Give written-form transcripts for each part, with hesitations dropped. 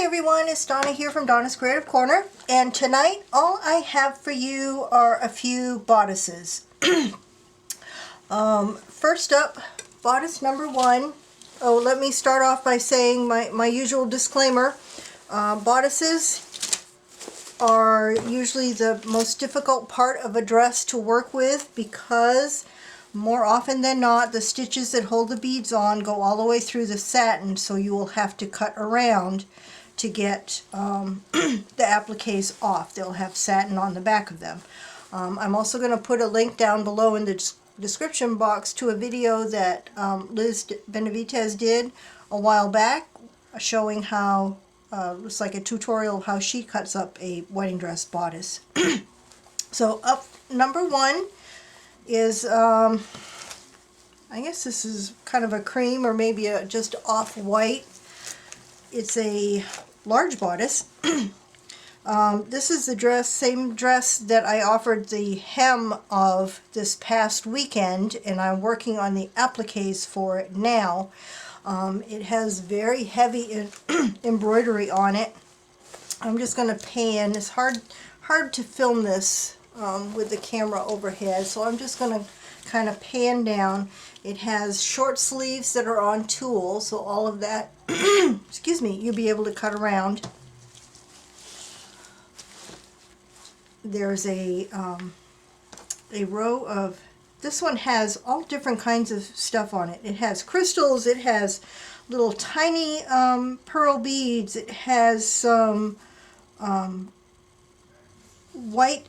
everyone, it's Donna here from Donna's Creative Corner, and tonight all I have for you are a few bodices. First up, bodice number one. Oh, let me start off by saying my usual disclaimer. Bodices are usually the most difficult part of a dress to work with because more often than not the stitches that hold the beads on go all the way through the satin, so you will have to cut around to get the appliques off. They'll have satin on the back of them. I'm also going to put a link down below in the description box to a video that Liz Benavides did a while back showing how it's like a tutorial of how she cuts up a wedding dress bodice. So up number one is I guess this is kind of a cream or maybe a just off-white. It's a large bodice. This is the same dress that I offered the hem of this past weekend, and I'm working on the appliques for it now. It has very heavy embroidery on it. I'm just going to pan. It's hard to film this with the camera overhead, so I'm just going to kind of pan down. It has short sleeves that are on tulle, so all of that excuse me, you'll be able to cut around. There's a row of, this one has all different kinds of stuff on it. It has crystals, it has little tiny pearl beads, it has some white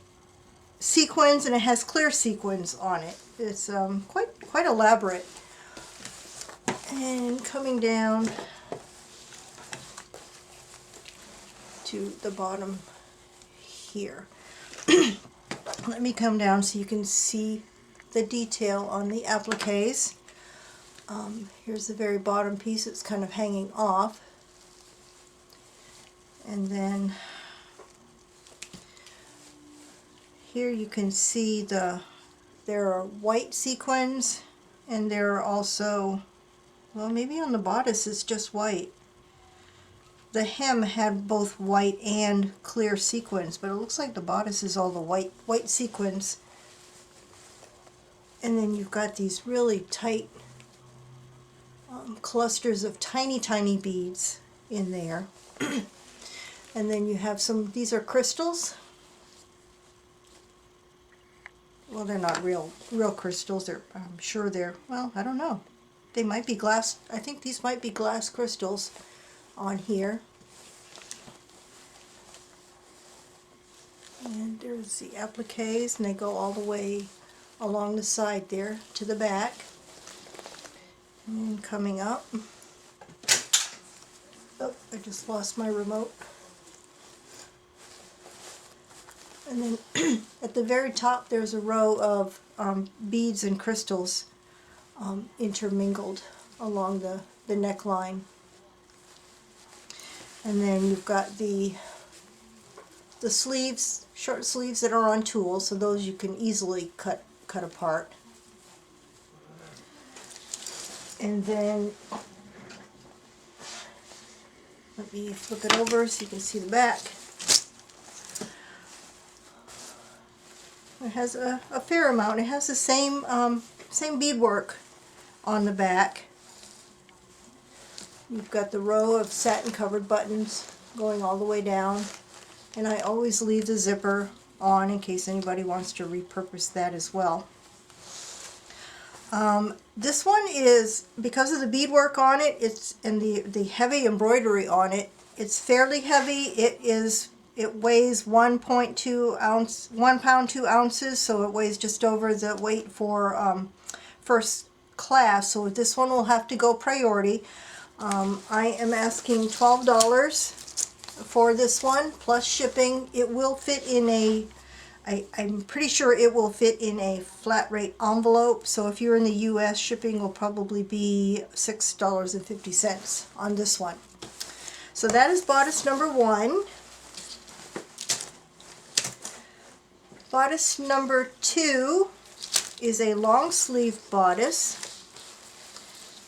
sequins, and it has clear sequins on it. It's quite elaborate. And coming down to the bottom here. Let me come down so you can see the detail on the appliques. Here's the very bottom piece. It's kind of hanging off. And then here you can see there are white sequins, and there are also, well, maybe on the bodice it's just white. The hem had both white and clear sequins, but it looks like the bodice is all the white sequins. And then you've got these really tight clusters of tiny beads in there. And then you have some, these are crystals. Well, they're not real crystals. I'm sure they're, well, I don't know. They might be glass. I think these might be glass crystals on here. And there's the appliques, and they go all the way along the side there to the back. And coming up. Oh, I just lost my remote. And then at the very top there's a row of beads and crystals intermingled along the neckline. And then you've got the sleeves, short sleeves that are on tulle, so those you can easily cut apart. And then let me flip it over so you can see the back. It has a fair amount. It has the same beadwork on the back. You've got the row of satin covered buttons going all the way down, and I always leave the zipper on in case anybody wants to repurpose that as well. This one is, because of the beadwork on it, and the heavy embroidery on it, it's fairly heavy. It weighs 1 pound 2 ounces, so it weighs just over the weight for first class. So this one will have to go priority. I am asking $12 for this one plus shipping. It will fit in I'm pretty sure it will fit in a flat rate envelope. So if you're in the US, shipping will probably be $6.50 on this one. So that is bodice number one. Bodice number two is a long sleeve bodice.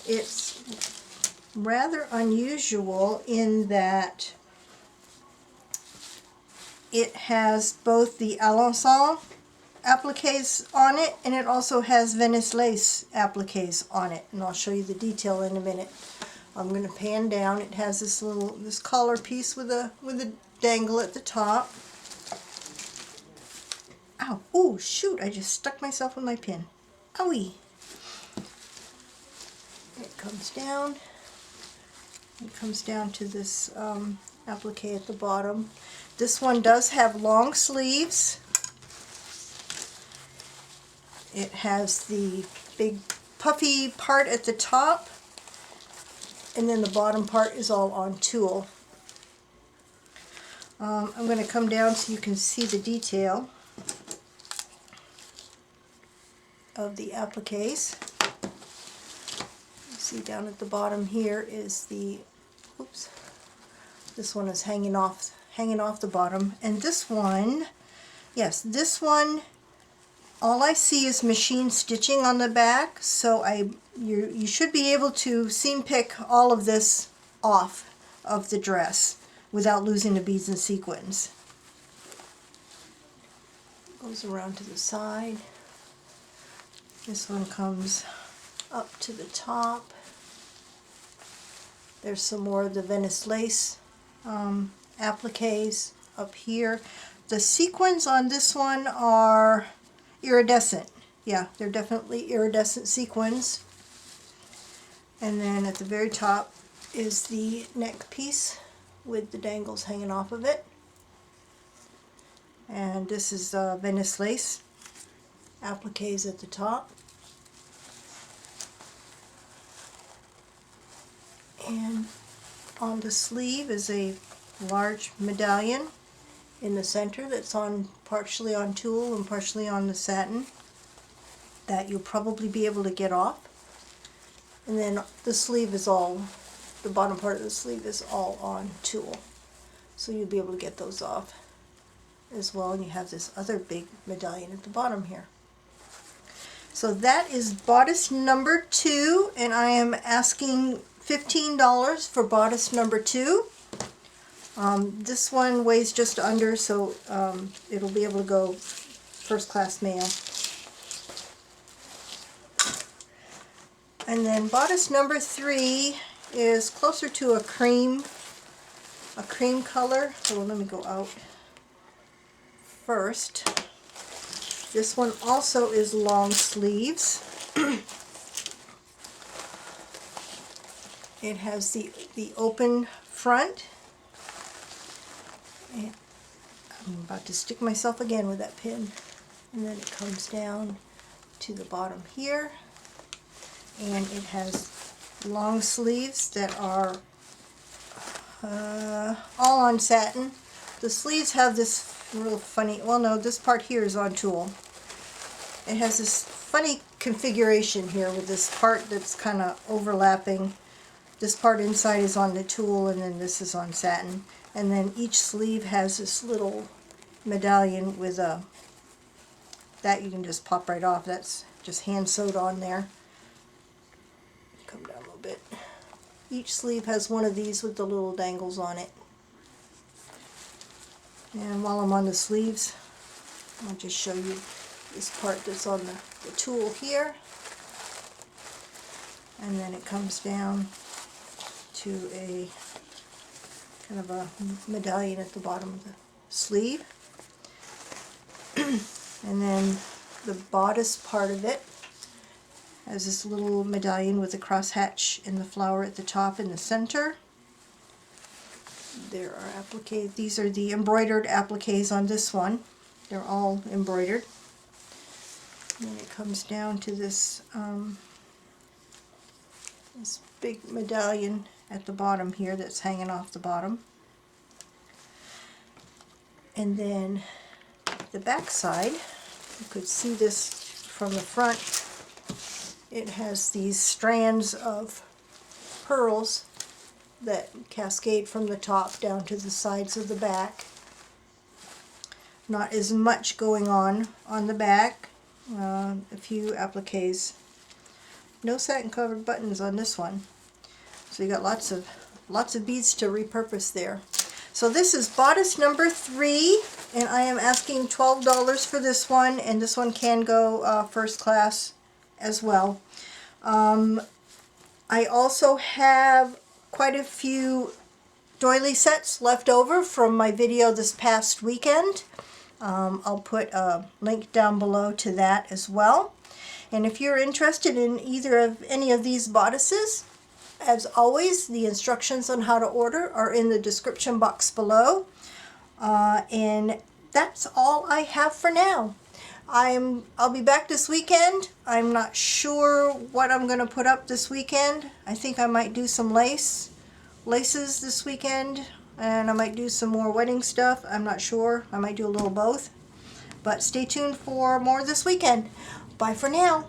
It's rather unusual in that it has both the Alençon appliques on it, and it also has Venice lace appliques on it, and I'll show you the detail in a minute. I'm going to pan down. It has this collar piece with a dangle at the top. Ow! Oh shoot! I just stuck myself with my pin. Owie! It comes down. It comes down to this applique at the bottom. This one does have long sleeves. It has the big puffy part at the top, and then the bottom part is all on tulle. I'm going to come down so you can see the detail of the appliques. You see down at the bottom here is the, oops, this one is hanging off the bottom, and this one, yes, this one, all I see is machine stitching on the back, so you should be able to seam pick all of this off of the dress without losing the beads and sequins. Goes around to the side. This one comes up to the top. There's some more of the Venice lace appliques up here. The sequins on this one are iridescent. Yeah, they're definitely iridescent sequins. And then at the very top is the neck piece with the dangles hanging off of it. And this is Venice lace appliques at the top. And on the sleeve is a large medallion in the center that's partially on tulle and partially on the satin that you'll probably be able to get off. And then the sleeve is all, the bottom part of the sleeve is all on tulle, so you'll be able to get those off as well. And you have this other big medallion at the bottom here. So that is bodice number 2, and I am asking $15 for bodice number 2. This one weighs just under, so it'll be able to go first class mail. And then bodice number 3 is closer to a cream color. So let me go out first. This one also is long sleeves. It has the open front. And I'm about to stick myself again with that pin. And then it comes down to the bottom here. And it has long sleeves that are all on satin. The sleeves have this real funny, well no, this part here is on tulle. It has this funny configuration here with this part that's kind of overlapping. This part inside is on the tulle, and then this is on satin. And then each sleeve has this little medallion with a, that you can just pop right off. That's just hand sewed on there. Come down a little bit. Each sleeve has one of these with the little dangles on it. And while I'm on the sleeves, I'll just show you this part that's on the tulle here. And then it comes down to a kind of a medallion at the bottom of the sleeve. And then the bodice part of it has this little medallion with a crosshatch in the flower at the top in the center. There are appliques. These are the embroidered appliques on this one. They're all embroidered. And then it comes down to this this big medallion at the bottom here that's hanging off the bottom. And then the back side, you could see this from the front. It has these strands of pearls that cascade from the top down to the sides of the back. Not as much going on the back. A few appliques. No satin covered buttons on this one. So you got lots of beads to repurpose there. So this is bodice number 3, and I am asking $12 for this one, and this one can go first class as well. I also have quite a few doily sets left over from my video this past weekend. I'll put a link down below to that as well. And if you're interested in either of any of these bodices, as always, the instructions on how to order are in the description box below. And that's all I have for now. I'll be back this weekend. I'm not sure what I'm going to put up this weekend. I think I might do some laces this weekend, and I might do some more wedding stuff. I'm not sure. I might do a little both. But stay tuned for more this weekend. Bye for now.